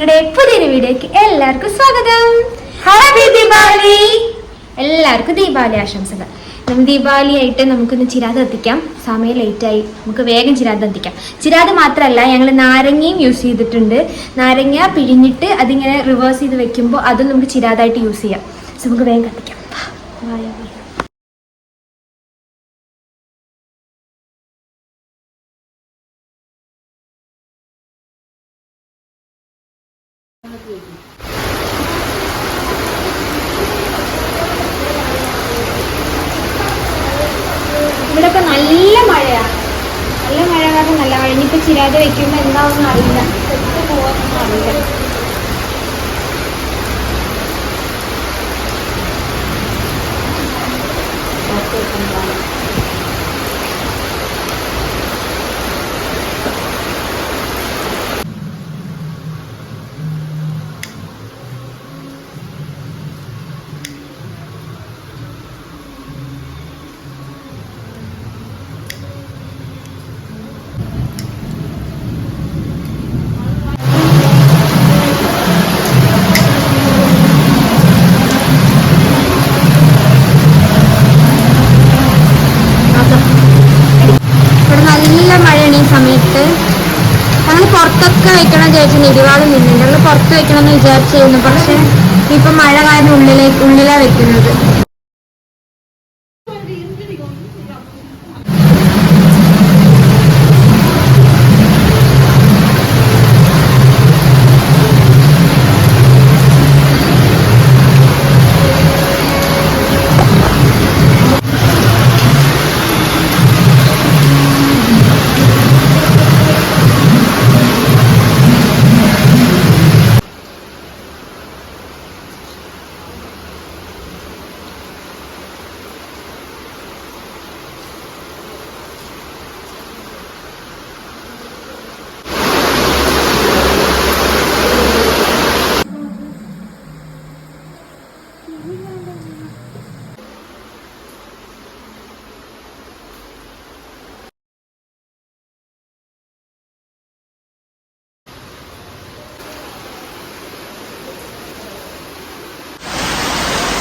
ഞങ്ങളുടെ പുതിയൊരു വീഡിയോക്ക് എല്ലാവർക്കും സ്വാഗതം. ഹാപ്പി ദീപാവലി! എല്ലാവർക്കും ദീപാവലി ആശംസകൾ. ദീപാവലി ആയിട്ട് നമുക്കൊന്ന് ചിരാത് എത്തിക്കാം. സമയം ലേറ്റായി, നമുക്ക് വേഗം ചിരാത് എത്തിക്കാം. ചിരാത് മാത്രമല്ല, ഞങ്ങൾ നാരങ്ങയും യൂസ് ചെയ്തിട്ടുണ്ട്. നാരങ്ങ പിഴിഞ്ഞിട്ട് അതിങ്ങനെ റിവേഴ്സ് ചെയ്ത് വെക്കുമ്പോൾ അതും നമുക്ക് ചിരാതായിട്ട് യൂസ് ചെയ്യാം. സോ നമുക്ക് വേഗം കത്തിക്കാം. ഇവിടെയൊക്കെ നല്ല മഴയാണ്. നല്ല മഴ കാരണം നല്ല മഴ. ഇനിയിപ്പോൾ ചിരാതെ വെക്കുമ്പോൾ എന്താണെന്ന് അറിയില്ല, സെറ്റ് പോകാനൊന്നും അറിയില്ല. പുറത്തൊക്കെ വെക്കണം വിചാരിച്ചു, ഇരുവാളും നിന്നുണ്ട്. ഞങ്ങൾ പുറത്ത് വെക്കണമെന്ന് വിചാരിച്ചിരുന്നു, പക്ഷെ ഇപ്പൊ മഴ കാരണം ഉള്ളിലാണ് വെക്കുന്നത്.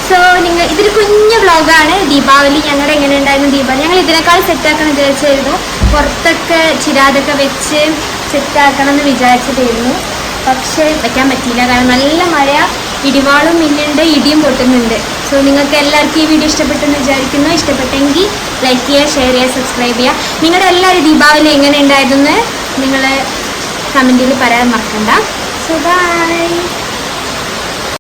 സോ ഇതൊരു കുഞ്ഞു വ്ളോഗാണ്. ദീപാവലി ഞങ്ങളുടെ എങ്ങനെ ഉണ്ടായിരുന്നു ദീപാവലി. ഞങ്ങൾ ഇതിനേക്കാൾ സെറ്റാക്കണം വിചാരിച്ചായിരുന്നു. പുറത്തൊക്കെ ചിരാതൊക്കെ വെച്ച് സെറ്റാക്കണം എന്ന് വിചാരിച്ചതായിരുന്നു, പക്ഷേ വെക്കാൻ പറ്റിയില്ല. കാരണം നല്ല മഴ, ഇടിവാളും മിന്നുണ്ട്, ഇടിയും പൊട്ടുന്നുണ്ട്. സോ നിങ്ങൾക്ക് എല്ലാവർക്കും ഈ വീഡിയോ ഇഷ്ടപ്പെട്ടെന്ന് വിചാരിക്കുന്നു. ഇഷ്ടപ്പെട്ടെങ്കിൽ ലൈക്ക് ചെയ്യുക, ഷെയർ ചെയ്യുക, സബ്സ്ക്രൈബ് ചെയ്യുക. നിങ്ങളുടെ എല്ലാവരും ദീപാവലി എങ്ങനെ ഉണ്ടായിരുന്നു നിങ്ങൾ കമൻറ്റിൽ പറയാൻ മറക്കണ്ട. So by.